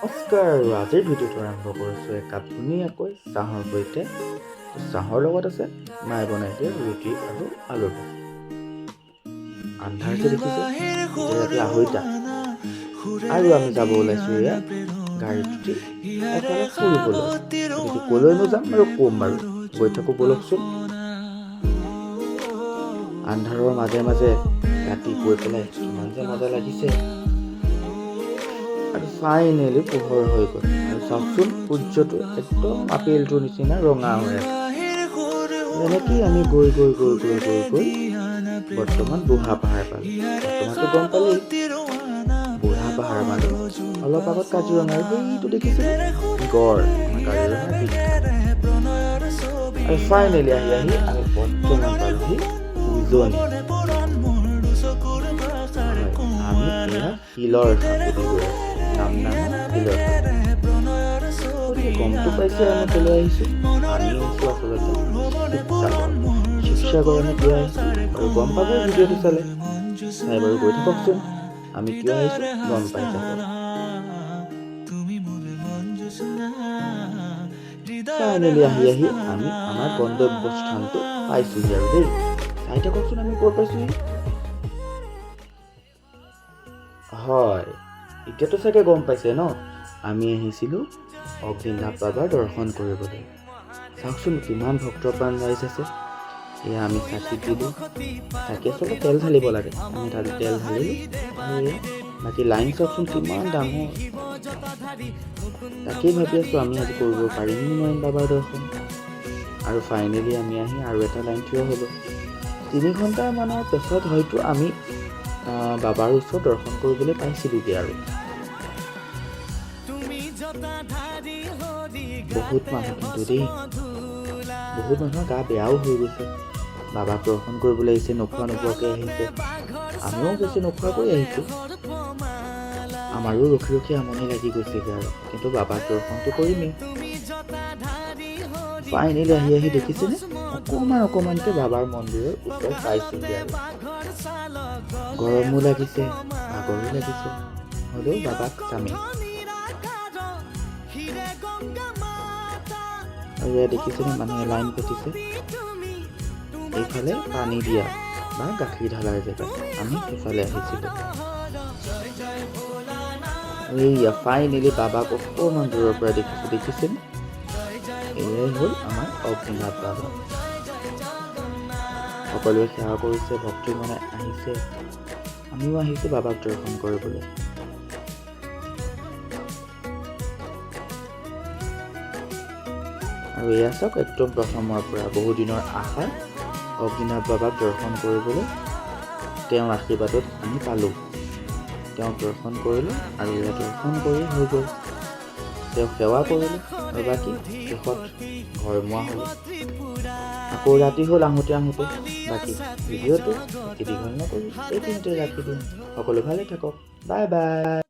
নমস্কাৰ আৰু আজিৰ ভিডিঅ'টো আৰম্ভ কৰিছোঁ একাপ ধুনীয়াকৈ চাহৰ সৈতে। চাহৰ লগত আছে মায়ে বনাই দিয়া ৰুটি আৰু আলুৰ ভাজি। আন্ধাৰ যে দেখিছে, এতিয়া ৰাতি 2:30 আৰু আমি যাব ওলাইছোঁ এয়া গাড়ীত উঠি এফালে ফুৰিবলৈ। গতিকে ক'লৈনো যাম আৰু ক'ম বাৰু, গৈ থাকোঁ ব'লকচোন। আন্ধাৰৰ মাজে মাজে ৰাতি গৈ পেলাই কিমান যে মজা লাগিছে। আৰু ফাইনেলি পোহৰ হৈ গ'ল আৰু চাওকচোন সূৰ্যটো একদম আপেলটোৰ নিচিনা ৰঙা হৈ আছে। এনেকেই আমি গৈ বৰ্তমান বুঢ়া পাহাৰ পালোঁ। বৰ্তমানতো গম পালেই বুঢ়া পাহাৰ মানে অলপ আগত কাজিৰঙাৰ সেইটো দেখিছিলোঁ গড়, আমাৰ কাজিৰঙাৰ বিখ্যাত। আৰু ফাইনেলি আহি আমি বৰ্তমান পালোহি উজনি। আমি এয়া শিলৰ সাঁকোদি গৈ আছোঁ, নামনামা শিলৰ সাঁকোদি। গমটো পাইছে আমি ক'লৈ আহিছোঁ। আমি আহিছোঁ আচলতে শিৱসাগৰ আমি কিয় আহিছোঁ আৰু গম পাব ভিডিঅ'টো চাই বাৰু গৈ থাককচোন। আমি কিয় আহিছোঁ গম পাই যাব। ফাইনেলি আহি আমি আমাৰ গন্তব্যস্থানটো পাইছোঁহি আৰু দেই। চাই থাককচোন আমি ক'ত পাইছোঁহি। হয়, এতিয়াতো চাগে গম পাইছে ন, আমি আহিছিলোঁ অগ্নিনাভ বাবাৰ দৰ্শন কৰিবলৈ। চাওকচোন কিমান ভক্তপ্ৰাণ ৰাইজ আছে। এয়া আমি চাকি দিলোঁ, চাকি আচলতে তেল ঢালিব লাগে, আমি তাতে তেল ঢালিলোঁ। আৰু এয়া বাকী লাইন চাওকচোন কিমান ডাঙৰ। তাকেই ভাবি আছোঁ আমি আজি কৰিব পাৰিম নে নোৱাৰিম বাবাৰ দৰ্শন। আৰু ফাইনেলি আমি আহি আৰু এটা লাইন থিয় হ'লোঁ। 3 ঘণ্টামানৰ পিছত হয়তো আমি বাবাৰ ওচৰত দৰ্শন কৰিবলৈ পাইছিলোঁগৈ। আৰু বহুত মানুহ কিন্তু দেই, বহুত মানুহৰ গা বেয়াও হৈ গৈছে। বাবাক দৰ্শন কৰিবলৈ আহিছে, নোখোৱাকৈ আহিছে। আমিও বেছি নোখোৱাকৈ আহিছোঁ। আমাৰো ৰখি আমনি লাগি গৈছেগৈ আৰু, কিন্তু বাবাক দৰ্শনটো কৰিমেই। ফাইনেলি আহি দেখিছেনে অকণমানকৈ বাবাৰ মন্দিৰৰ ওচৰত পাইছোঁগৈ। আৰু গৰমো লাগিছে, ভাগৰো লাগিছে, হ'লেও বাবাক চামেই। আৰু এয়া দেখিছেনে মানুহে লাইন পাতিছে। এইফালে পানী দিয়া বা গাখীৰ ঢালাৰ জেগা, আমি সেইফালে আহিছিলোঁ। এইয়া ফাইনেলি বাবাক অকণমান দূৰৰ পৰা দেখিছেনে। এয়াই হ'ল আমাৰ অগ্নিনাভ বাবা। সকলোৱে সেৱা কৰিছে, ভক্তি মনে আহিছে। আমিও আহিছোঁ বাবাক দৰ্শন কৰিবলৈ। আৰু এয়া চাওক একদম প্ৰথমৰ পৰা বহুদিনৰ আশা অগ্নিনাভ বাবাক দৰ্শন কৰিবলৈ তেওঁৰ আশীৰ্বাদত আমি পালোঁ। তেওঁক দৰ্শন কৰিলোঁ আৰু এয়া দৰ্শন কৰি হৈ গ'ল। তেওঁক সেৱা কৰিলোঁ আৰু বাকী শেষত ঘৰমুৱা হ'লোঁ। আকৌ ৰাতি হ'ল আহোঁতে। বাকী ভিডিঅ'টো বেছি দীঘল নকৰি এইখিনিতে ৰাখি দিওঁ। সকলো ভালে থাকক, বাই বাই।